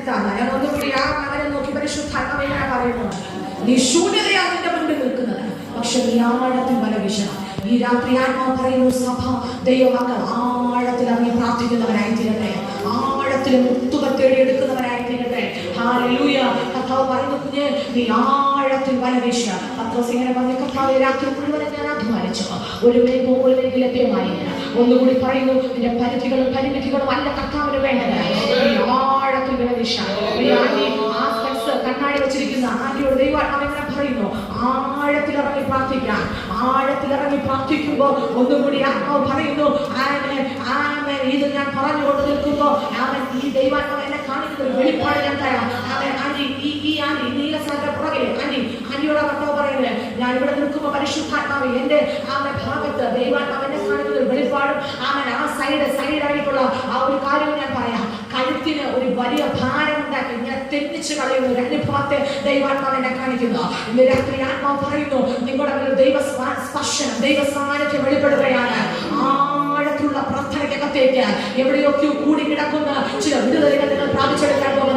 ഞാൻ ഒന്നുകൂടി ആ മകനെ നോക്കി പരിശുദ്ധാത്മാവിനെ പറയുന്നു, നീ ശൂന്യതയാണ് നിന്റെ മുൻപിൽ നിൽക്കുന്നത്, പക്ഷെ നീ ആഴത്തിൽ വല വീശണം. ഈ രാത്രി ആത്മാവ് പറയുന്നു, സഭ ദൈവമക്കൾ ആഴത്തിൽ അങ്ങ് പ്രാർത്ഥിക്കുന്നവരായി തീരട്ടെ, ആഴത്തിൽ മുത്തുകൾ തേടിയെടുക്കുന്നവരായി തീരട്ടെ. ഹല്ലേലൂയ. കർത്താവ് പറയുന്നു, കുഞ്ഞെ നീ ആഴത്തിൽ വല വീശുക. പത്രോസ് ഇങ്ങനെ പറഞ്ഞ, കർത്താവ് രാത്രി മുഴുവൻ ഞാൻ അധ്വാനിച്ചു, ഒരു മീൻ പോലും എനിക്ക് ലഭ്യമായില്ല. ഒന്നുകൂടി പറയുന്നു, നിന്റെ പരിധികളും പരിമിതികളും അല്ല കർത്താവിന് വേണ്ടത്, നീ ആഴത്തിൽ വല വീശാൻ. കണ്ണാടി വെച്ചിരിക്കുന്ന ആന്റിയോട് ദൈവാത്മാവിനെ പറയുന്നു, ആഴത്തിലിറങ്ങി പ്രാർത്ഥിക്കാൻ. ആഴത്തിലിറങ്ങി പ്രാർത്ഥിക്കുമ്പോൾ ഒന്നുകൂടി ആത്മാവ് പറയുന്നു, ഇത് ഞാൻ പറഞ്ഞുകൊണ്ട് നിൽക്കുമ്പോ ഈ ദൈവാത്മാവ് എന്നെ കാണിക്കുന്ന ഒരു വെളിപ്പാട് ഞാൻ തരാം. ഈ ആന്റി നീലസാഗര പുറകില് ആന്റിയോട് കർത്താവ് പറയുന്നത്, ഞാൻ ഇവിടെ നിൽക്കുമ്പോ പരിശുദ്ധാത്മാവ് എന്റെ ഭാഗത്ത് ദൈവാത്മാവ് എന്നെ കാണിക്കുന്ന ഒരു വെളിപ്പാടും ആ സൈഡായിട്ടുള്ള ആ ഒരു കാര്യം ഞാൻ പറയാം. കഴുത്തിന് ഒരു വലിയ ഭാരം ഉണ്ടാക്കി ഇങ്ങനെ തെന്നിച്ച് കളയുന്ന ഒരു അനുഭവത്തെ ദൈവാത്മാവ് എന്നെ കാണിക്കുന്നു. ഇന്ന് രാത്രി ആത്മാവ് പറയുന്നു, നിങ്ങളുടെ ദൈവ സ്പർശനം, ദൈവ സാന്നിധ്യം വെളിപ്പെടുകയാണ്. ആഴത്തിലുള്ള പ്രാർത്ഥനയ്ക്കകത്തേക്ക് എവിടെയൊക്കെയോ കൂടി കിടക്കുന്ന ചില വിടുതലുകൾ നിങ്ങൾ പ്രാപിച്ചെടുക്കാൻ